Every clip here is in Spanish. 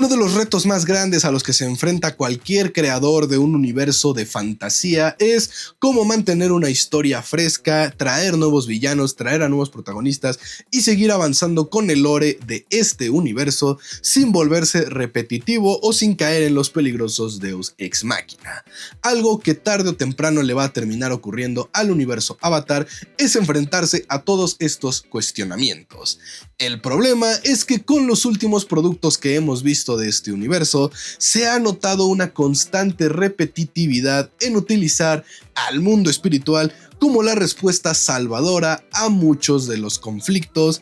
Uno de los retos más grandes a los que se enfrenta cualquier creador de un universo de fantasía es cómo mantener una historia fresca, traer nuevos villanos, traer a nuevos protagonistas y seguir avanzando con el lore de este universo sin volverse repetitivo o sin caer en los peligrosos Deus Ex Machina. Algo que tarde o temprano le va a terminar ocurriendo al universo Avatar es enfrentarse a todos estos cuestionamientos. El problema es que con los últimos productos que hemos visto de este universo, se ha notado una constante repetitividad en utilizar al mundo espiritual como la respuesta salvadora a muchos de los conflictos,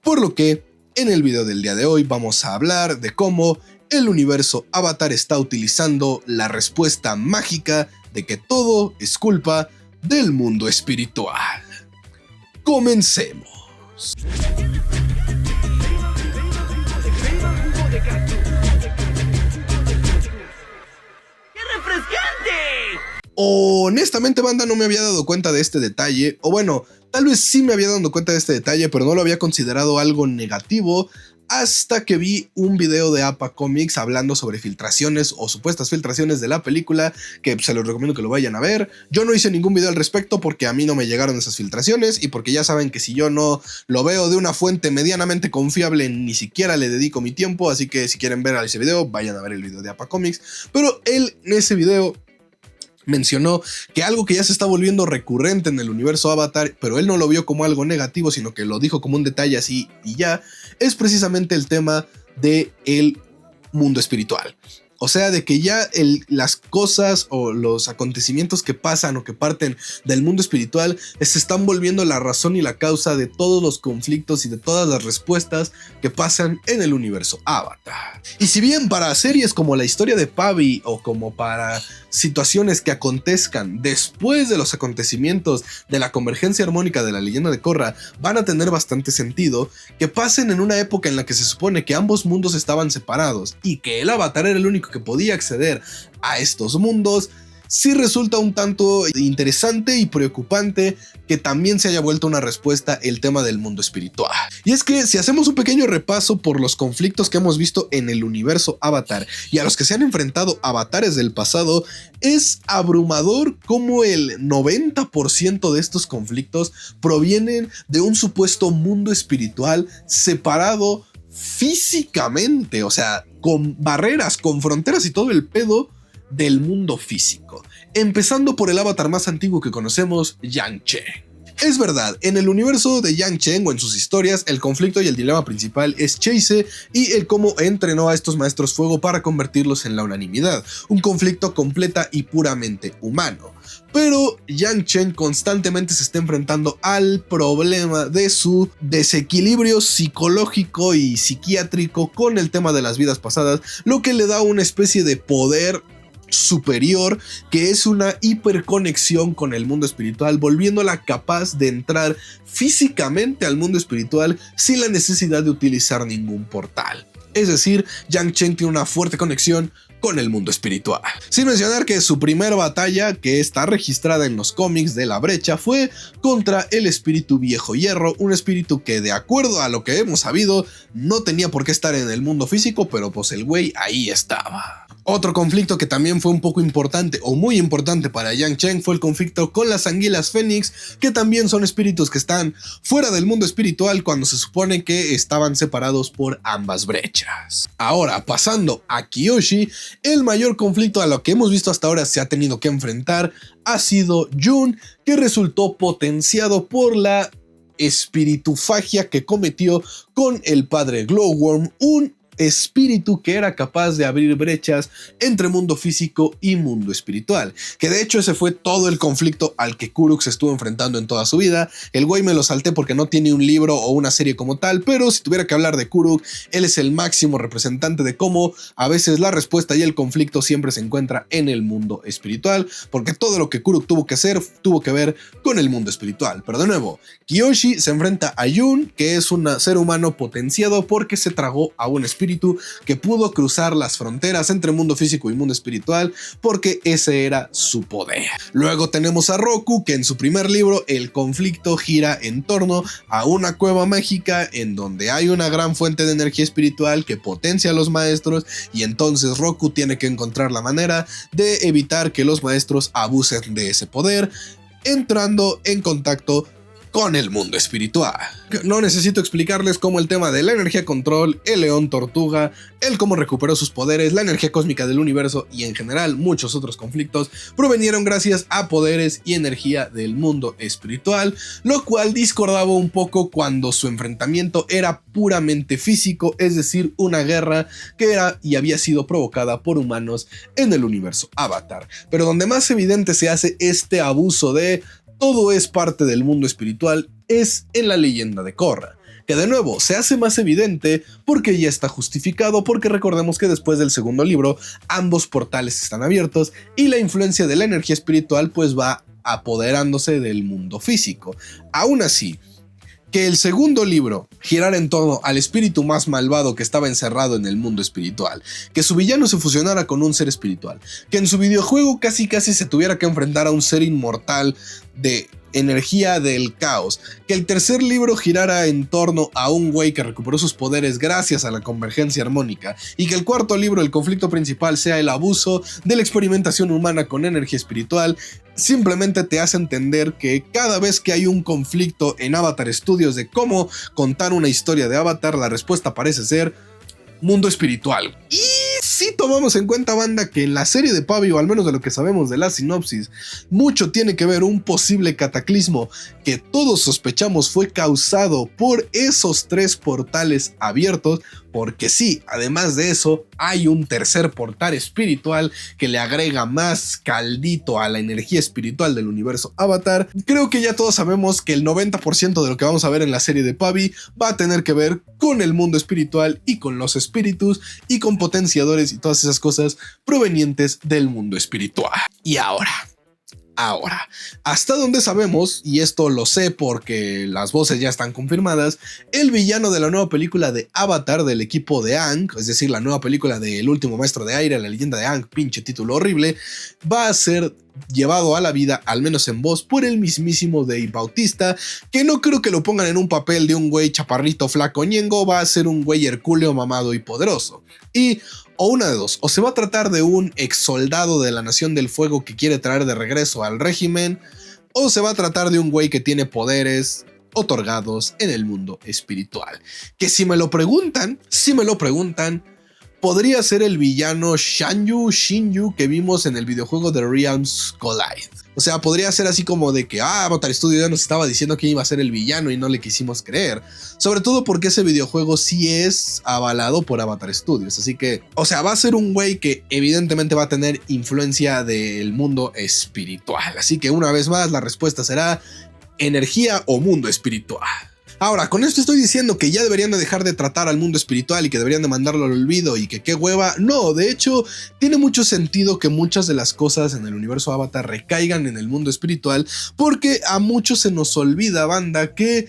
por lo que en el video del día de hoy vamos a hablar de cómo el universo Avatar está utilizando la respuesta mágica de que todo es culpa del mundo espiritual. Comencemos. Honestamente, banda, no me había dado cuenta de este detalle, o bueno, tal vez sí me había dado cuenta de este detalle, pero no lo había considerado algo negativo hasta que vi un video de APA Comics hablando sobre filtraciones o supuestas filtraciones de la película, que se los recomiendo que lo vayan a ver. Yo no hice ningún video al respecto porque a mí no me llegaron esas filtraciones y porque ya saben que si yo no lo veo de una fuente medianamente confiable, ni siquiera le dedico mi tiempo, así que si quieren ver ese video, vayan a ver el video de APA Comics. Pero él en ese video mencionó que algo que ya se está volviendo recurrente en el universo Avatar, pero él no lo vio como algo negativo, sino que lo dijo como un detalle así y ya, es precisamente el tema del mundo espiritual. O sea, de que ya las cosas o los acontecimientos que pasan o que parten del mundo espiritual se están volviendo la razón y la causa de todos los conflictos y de todas las respuestas que pasan en el universo Avatar. Y si bien para series como la historia de Pavi o como para situaciones que acontezcan después de los acontecimientos de la convergencia armónica de la leyenda de Korra van a tener bastante sentido, que pasen en una época en la que se supone que ambos mundos estaban separados y que el Avatar era el único que podía acceder a estos mundos, sí resulta un tanto interesante y preocupante que también se haya vuelto una respuesta el tema del mundo espiritual. Y es que si hacemos un pequeño repaso por los conflictos que hemos visto en el universo Avatar y a los que se han enfrentado avatares del pasado, es abrumador cómo el 90% de estos conflictos provienen de un supuesto mundo espiritual separado físicamente, o sea, con barreras, con fronteras y todo el pedo del mundo físico, empezando por el avatar más antiguo que conocemos, Yang Chen. Es verdad, en el universo de Yang Chen o en sus historias, el conflicto y el dilema principal es Chase y el cómo entrenó a estos maestros fuego para convertirlos en la unanimidad, un conflicto completa y puramente humano. Pero Yang Chen constantemente se está enfrentando al problema de su desequilibrio psicológico y psiquiátrico con el tema de las vidas pasadas, lo que le da una especie de poder superior que es una hiperconexión con el mundo espiritual, volviéndola capaz de entrar físicamente al mundo espiritual sin la necesidad de utilizar ningún portal. Es decir, Yang Chen tiene una fuerte conexión con el mundo espiritual. Sin mencionar que su primera batalla, que está registrada en los cómics de la brecha, fue contra el espíritu viejo hierro, un espíritu que, de acuerdo a lo que hemos sabido, no tenía por qué estar en el mundo físico, pero pues el güey ahí estaba. Otro conflicto que también fue un poco importante o muy importante para Yang Chen fue el conflicto con las anguilas fénix, que también son espíritus que están fuera del mundo espiritual cuando se supone que estaban separados por ambas brechas. Ahora, pasando a Kyoshi, el mayor conflicto a lo que hemos visto hasta ahora se ha tenido que enfrentar ha sido Jun, que resultó potenciado por la espiritufagia que cometió con el padre Glowworm, un espíritu que era capaz de abrir brechas entre mundo físico y mundo espiritual, que de hecho ese fue todo el conflicto al que Kuruk se estuvo enfrentando en toda su vida. El güey me lo salté porque no tiene un libro o una serie como tal, pero si tuviera que hablar de Kuruk, él es el máximo representante de cómo a veces la respuesta y el conflicto siempre se encuentra en el mundo espiritual, porque todo lo que Kuruk tuvo que hacer tuvo que ver con el mundo espiritual. Pero de nuevo, Kyoshi se enfrenta a Jun, que es un ser humano potenciado porque se tragó a un espíritu espíritu que pudo cruzar las fronteras entre mundo físico y mundo espiritual porque ese era su poder. Luego tenemos a Roku, que en su primer libro el conflicto gira en torno a una cueva mágica en donde hay una gran fuente de energía espiritual que potencia a los maestros, y entonces Roku tiene que encontrar la manera de evitar que los maestros abusen de ese poder, entrando en contacto con el mundo espiritual. No necesito explicarles cómo el tema de la energía control, el león tortuga, el cómo recuperó sus poderes, la energía cósmica del universo y en general muchos otros conflictos provenieron gracias a poderes y energía del mundo espiritual, lo cual discordaba un poco cuando su enfrentamiento era puramente físico, es decir, una guerra que era y había sido provocada por humanos en el universo Avatar. Pero donde más evidente se hace este abuso de todo es parte del mundo espiritual es en la leyenda de Korra, que de nuevo se hace más evidente porque ya está justificado, porque recordemos que después del segundo libro ambos portales están abiertos y la influencia de la energía espiritual pues va apoderándose del mundo físico. Aún así, que el segundo libro girara en torno al espíritu más malvado que estaba encerrado en el mundo espiritual, que su villano se fusionara con un ser espiritual, que en su videojuego casi se tuviera que enfrentar a un ser inmortal de energía del caos, que el tercer libro girara en torno a un güey que recuperó sus poderes gracias a la convergencia armónica, y que el cuarto libro, el conflicto principal, sea el abuso de la experimentación humana con energía espiritual, simplemente te hace entender que cada vez que hay un conflicto en Avatar Studios de cómo contar una historia de Avatar, la respuesta parece ser mundo espiritual. Y si tomamos en cuenta, banda, que en la serie de Pavi, o al menos de lo que sabemos de la sinopsis, mucho tiene que ver un posible cataclismo que todos sospechamos fue causado por esos tres portales abiertos, porque sí, además de eso, hay un tercer portal espiritual que le agrega más caldito a la energía espiritual del universo Avatar. Creo que ya todos sabemos que el 90% de lo que vamos a ver en la serie de Pavi va a tener que ver con el mundo espiritual y con los espíritus y con potenciadores y todas esas cosas provenientes del mundo espiritual. Y ahora, hasta donde sabemos, y esto lo sé porque las voces ya están confirmadas, el villano de la nueva película de Avatar del equipo de Aang, es decir, la nueva película de El último maestro de aire, la leyenda de Aang, pinche título horrible, va a ser llevado a la vida, al menos en voz, por el mismísimo Dave Bautista, que no creo que lo pongan en un papel de un güey chaparrito flaco ñengo, va a ser un güey hercúleo mamado y poderoso. Y o una de dos, o se va a tratar de un ex soldado de la Nación del Fuego que quiere traer de regreso al régimen, o se va a tratar de un güey que tiene poderes otorgados en el mundo espiritual. Que si me lo preguntan, podría ser el villano Shinju que vimos en el videojuego The Realms Collide. O sea, podría ser así como de que Avatar Studios ya nos estaba diciendo que iba a ser el villano y no le quisimos creer. Sobre todo porque ese videojuego sí es avalado por Avatar Studios. Así que, o sea, va a ser un güey que evidentemente va a tener influencia del mundo espiritual. Así que una vez más la respuesta será energía o mundo espiritual. Ahora, con esto estoy diciendo que ya deberían de dejar de tratar al mundo espiritual y que deberían de mandarlo al olvido y que qué hueva. No, de hecho, tiene mucho sentido que muchas de las cosas en el universo Avatar recaigan en el mundo espiritual, porque a muchos se nos olvida, banda, que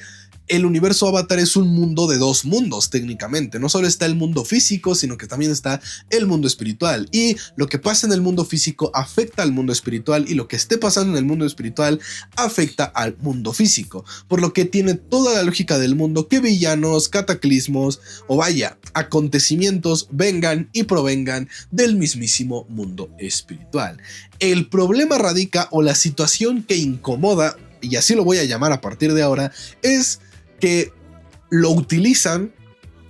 el universo Avatar es un mundo de dos mundos técnicamente. No solo está el mundo físico, sino que también está el mundo espiritual. Y lo que pasa en el mundo físico afecta al mundo espiritual, y lo que esté pasando en el mundo espiritual afecta al mundo físico. Por lo que tiene toda la lógica del mundo que villanos, cataclismos o vaya, acontecimientos vengan y provengan del mismísimo mundo espiritual. El problema radica, o la situación que incomoda, y así lo voy a llamar a partir de ahora, es que lo utilizan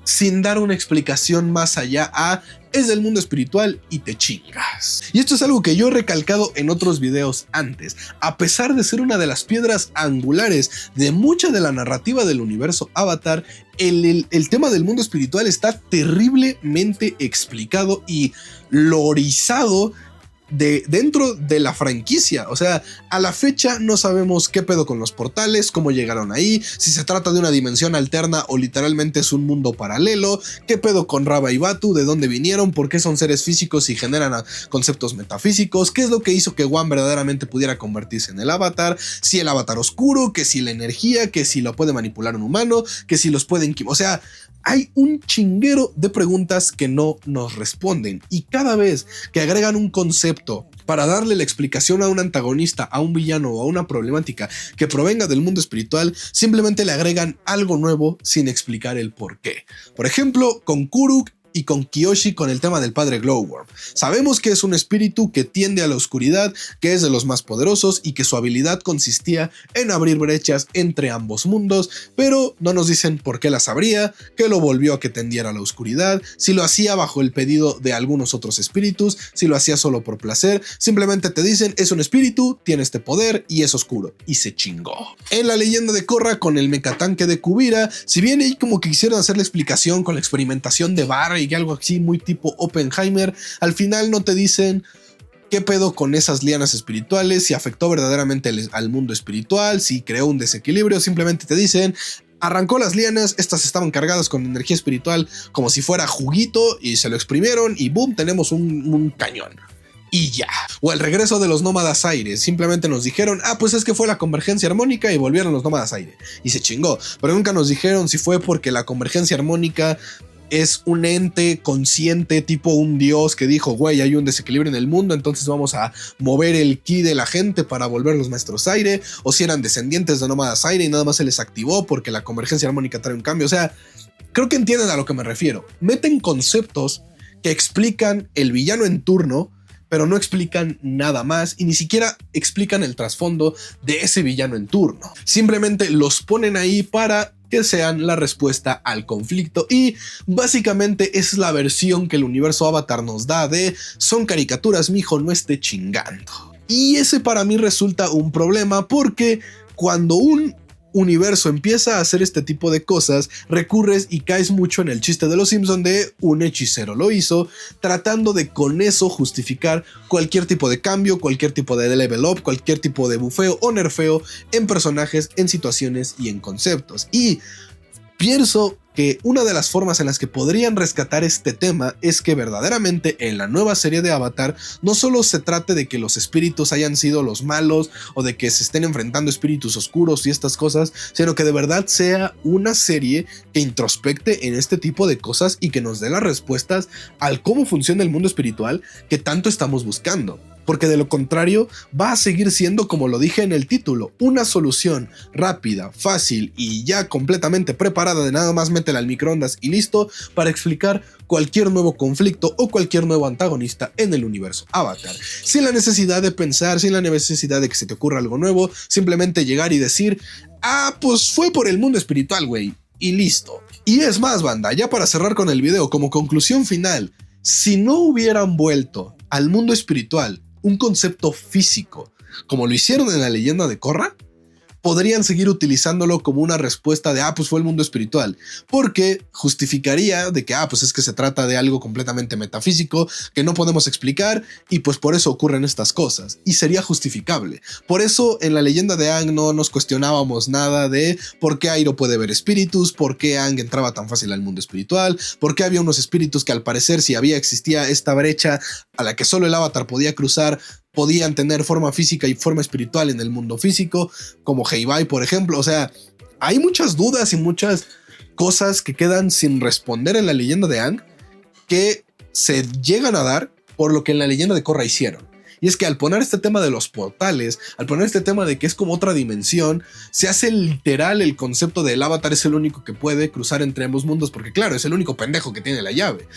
sin dar una explicación más allá a es del mundo espiritual y te chingas. Y esto es algo que yo he recalcado en otros videos antes. A pesar de ser una de las piedras angulares de mucha de la narrativa del universo Avatar, el tema del mundo espiritual está terriblemente explicado y lorizado dentro de la franquicia. O sea, a la fecha no sabemos qué pedo con los portales, cómo llegaron ahí, si se trata de una dimensión alterna o literalmente es un mundo paralelo, qué pedo con Rava y Batu, de dónde vinieron, por qué son seres físicos y generan conceptos metafísicos, qué es lo que hizo que Wan verdaderamente pudiera convertirse en el avatar, si el avatar oscuro, que si la energía, que si lo puede manipular un humano, que si los pueden... O sea, Hay un chinguero de preguntas que no nos responden, y cada vez que agregan un concepto para darle la explicación a un antagonista, a un villano o a una problemática que provenga del mundo espiritual, simplemente le agregan algo nuevo sin explicar el por qué. Por ejemplo, con Kuruk y con Kyoshi con el tema del padre Glowworm. Sabemos que es un espíritu que tiende a la oscuridad, que es de los más poderosos y que su habilidad consistía en abrir brechas entre ambos mundos, pero no nos dicen por qué las abría, qué lo volvió a que tendiera a la oscuridad, si lo hacía bajo el pedido de algunos otros espíritus, si lo hacía solo por placer. Simplemente te dicen es un espíritu, tiene este poder y es oscuro, y se chingó. En la leyenda de Korra con el mecatanque de Kuvira, si bien ahí como que quisieron hacer la explicación con la experimentación de Barry y algo así muy tipo Oppenheimer, al final no te dicen qué pedo con esas lianas espirituales, si afectó verdaderamente al mundo espiritual, si creó un desequilibrio. Simplemente te dicen arrancó las lianas, estas estaban cargadas con energía espiritual como si fuera juguito y se lo exprimieron y boom, tenemos un cañón. Y ya. O el regreso de los nómadas aire. Simplemente nos dijeron, pues es que fue la convergencia armónica y volvieron los nómadas aire. Y se chingó. Pero nunca nos dijeron si fue porque la convergencia armónica es un ente consciente, tipo un dios que dijo, güey, hay un desequilibrio en el mundo, entonces vamos a mover el ki de la gente para volver los maestros aire, o si eran descendientes de nómadas aire y nada más se les activó porque la convergencia armónica trae un cambio. O sea, creo que entienden a lo que me refiero. Meten conceptos que explican el villano en turno, pero no explican nada más y ni siquiera explican el trasfondo de ese villano en turno. Simplemente los ponen ahí para que sean la respuesta al conflicto, y básicamente es la versión que el universo Avatar nos da de son caricaturas, mijo, no esté chingando. Y ese para mí resulta un problema, porque cuando un universo empieza a hacer este tipo de cosas, recurres y caes mucho en el chiste de los Simpson de un hechicero lo hizo, tratando de con eso justificar cualquier tipo de cambio, cualquier tipo de level up, cualquier tipo de bufeo o nerfeo en personajes, en situaciones y en conceptos. Y pienso que una de las formas en las que podrían rescatar este tema es que verdaderamente en la nueva serie de Avatar no solo se trate de que los espíritus hayan sido los malos o de que se estén enfrentando espíritus oscuros y estas cosas, sino que de verdad sea una serie que introspecte en este tipo de cosas y que nos dé las respuestas al cómo funciona el mundo espiritual que tanto estamos buscando. Porque de lo contrario va a seguir siendo, como lo dije en el título, una solución rápida, fácil y ya completamente preparada de nada más métela al microondas y listo para explicar cualquier nuevo conflicto o cualquier nuevo antagonista en el universo Avatar. Sin la necesidad de pensar, sin la necesidad de que se te ocurra algo nuevo, simplemente llegar y decir, pues fue por el mundo espiritual, güey, y listo. Y es más, banda, ya para cerrar con el video, como conclusión final, si no hubieran vuelto al mundo espiritual un concepto físico, como lo hicieron en la leyenda de Korra, podrían seguir utilizándolo como una respuesta de, pues fue el mundo espiritual, porque justificaría de que, pues es que se trata de algo completamente metafísico que no podemos explicar y pues por eso ocurren estas cosas, y sería justificable. Por eso en la leyenda de Aang no nos cuestionábamos nada de por qué Iroh puede ver espíritus, por qué Aang entraba tan fácil al mundo espiritual, por qué había unos espíritus que al parecer si existía esta brecha a la que solo el Avatar podía cruzar, podían tener forma física y forma espiritual en el mundo físico, como Heibai, por ejemplo. O sea, hay muchas dudas y muchas cosas que quedan sin responder en la leyenda de Aang que se llegan a dar por lo que en la leyenda de Korra hicieron. Y es que al poner este tema de los portales, al poner este tema de que es como otra dimensión, se hace literal el concepto del Avatar es el único que puede cruzar entre ambos mundos, porque claro, es el único pendejo que tiene la llave.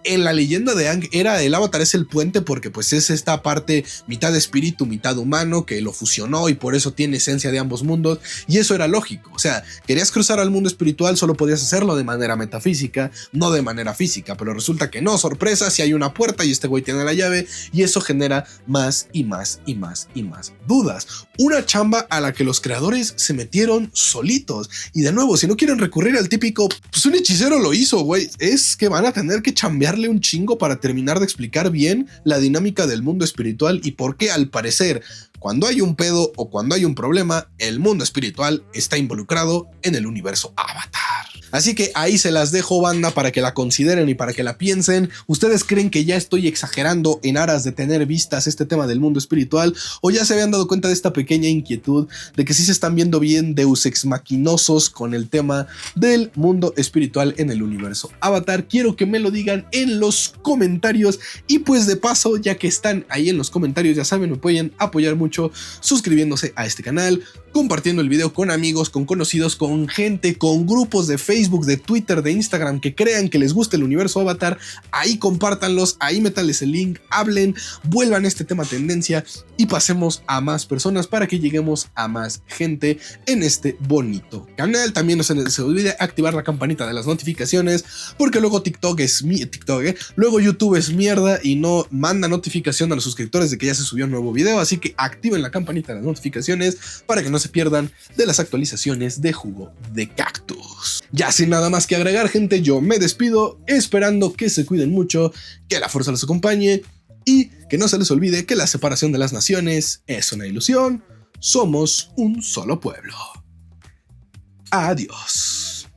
En la leyenda de Aang era el Avatar es el puente porque pues es esta parte mitad espíritu, mitad humano que lo fusionó y por eso tiene esencia de ambos mundos, y eso era lógico. O sea, querías cruzar al mundo espiritual, solo podías hacerlo de manera metafísica, no de manera física, pero resulta que no, sorpresa, si hay una puerta y este güey tiene la llave, y eso genera más y más y más y más dudas. Una chamba a la que los creadores se metieron solitos. Y de nuevo, si no quieren recurrir al típico, pues un hechicero lo hizo, güey, es que van a tener que chambearle un chingo para terminar de explicar bien la dinámica del mundo espiritual y por qué al parecer cuando hay un pedo o cuando hay un problema, el mundo espiritual está involucrado en el universo Avatar. Así que ahí se las dejo, banda, para que la consideren y para que la piensen. ¿Ustedes creen que ya estoy exagerando en aras de tener vistas este tema del mundo espiritual? ¿O ya se habían dado cuenta de esta pequeña inquietud de que sí se están viendo bien deus ex machinosos con el tema del mundo espiritual en el universo Avatar? Quiero que me lo digan en los comentarios. Y pues de paso, ya que están ahí en los comentarios, ya saben, me pueden apoyar mucho suscribiéndose a este canal, compartiendo el video con amigos, con conocidos, con gente, con grupos de Facebook, de Twitter, de Instagram que crean que les gusta el universo Avatar. Ahí compártanlos, ahí métanles el link, hablen, vuelvan este tema tendencia y pasemos a más personas para que lleguemos a más gente en este bonito canal. También no se les olvide activar la campanita de las notificaciones, porque luego luego YouTube es mierda y no manda notificación a los suscriptores de que ya se subió un nuevo video, así que activen la campanita de las notificaciones para que no se pierdan de las actualizaciones de Jugo de Cactus. Ya sin nada más que agregar, gente, yo me despido esperando que se cuiden mucho, que la fuerza los acompañe y que no se les olvide que la separación de las naciones es una ilusión. Somos un solo pueblo. Adiós.